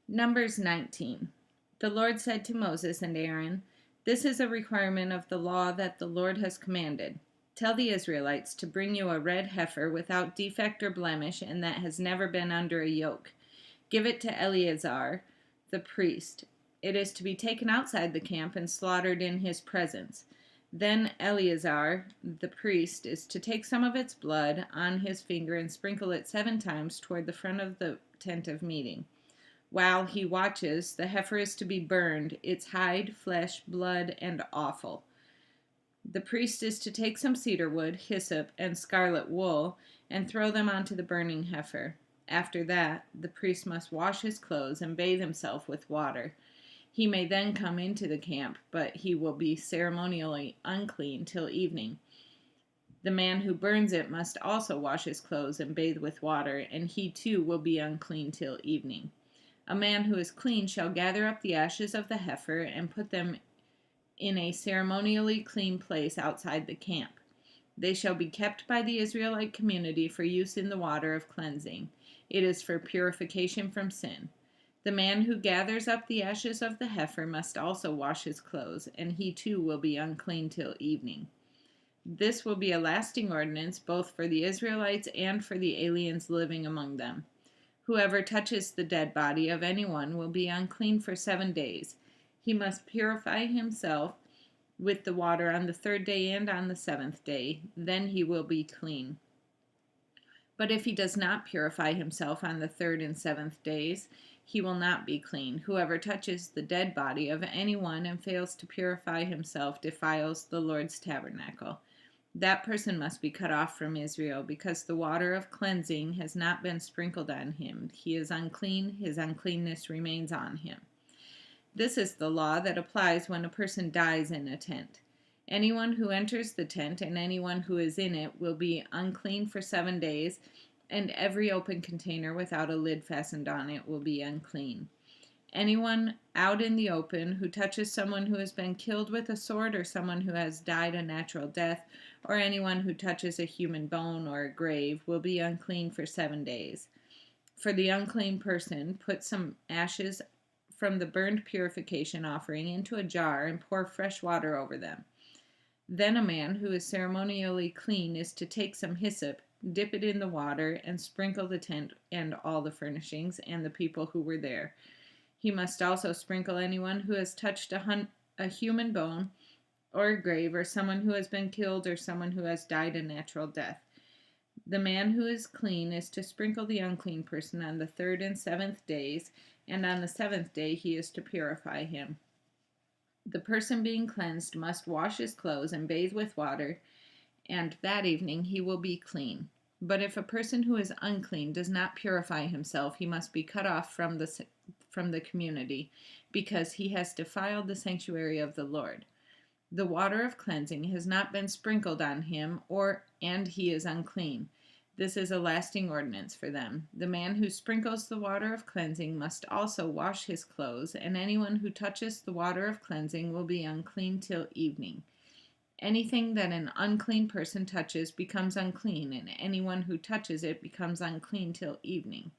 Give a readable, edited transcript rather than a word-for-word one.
Numbers 19. The Lord said to Moses and Aaron, "This is a requirement of the law that the Lord has commanded. Tell the Israelites to bring you a red heifer without defect or blemish and that has never been under a yoke. Give it to Eleazar, the priest. It is to be taken outside the camp and slaughtered in his presence. Then Eleazar, the priest, is to take some of its blood on his finger and sprinkle it 7 times toward the front of the tent of meeting. While he watches, the heifer is to be burned, its hide, flesh, blood, and offal. The priest is to take some cedar wood, hyssop, and scarlet wool, and throw them onto the burning heifer. After that, the priest must wash his clothes and bathe himself with water. He may then come into the camp, but he will be ceremonially unclean till evening. The man who burns it must also wash his clothes and bathe with water, and he too will be unclean till evening. A man who is clean shall gather up the ashes of the heifer and put them in a ceremonially clean place outside the camp. They shall be kept by the Israelite community for use in the water of cleansing. It is for purification from sin. The man who gathers up the ashes of the heifer must also wash his clothes, and he too will be unclean till evening. This will be a lasting ordinance both for the Israelites and for the aliens living among them. Whoever touches the dead body of anyone will be unclean for 7 days. He must purify himself with the water on the 3rd day and on the 7th day. Then he will be clean. But if he does not purify himself on the 3rd and 7th days, he will not be clean. Whoever touches the dead body of anyone and fails to purify himself defiles the Lord's tabernacle. That person must be cut off from Israel, because the water of cleansing has not been sprinkled on him. He is unclean, his uncleanness remains on him. This is the law that applies when a person dies in a tent. Anyone who enters the tent and anyone who is in it will be unclean for 7 days, and every open container without a lid fastened on it will be unclean. Anyone out in the open who touches someone who has been killed with a sword, or someone who has died a natural death, or anyone who touches a human bone or a grave will be unclean for 7 days. For the unclean person, put some ashes from the burned purification offering into a jar and pour fresh water over them. Then a man who is ceremonially clean is to take some hyssop, dip it in the water, and sprinkle the tent and all the furnishings and the people who were there. He must also sprinkle anyone who has touched a human bone or a grave, or someone who has been killed, or someone who has died a natural death. The man who is clean is to sprinkle the unclean person on the 3rd and 7th days, and on the 7th day he is to purify him. The person being cleansed must wash his clothes and bathe with water, and that evening he will be clean. But if a person who is unclean does not purify himself, he must be cut off from the community, because he has defiled the sanctuary of the Lord. The water of cleansing has not been sprinkled on him, and he is unclean. This is a lasting ordinance for them. The man who sprinkles the water of cleansing must also wash his clothes, and anyone who touches the water of cleansing will be unclean till evening. Anything that an unclean person touches becomes unclean, and anyone who touches it becomes unclean till evening.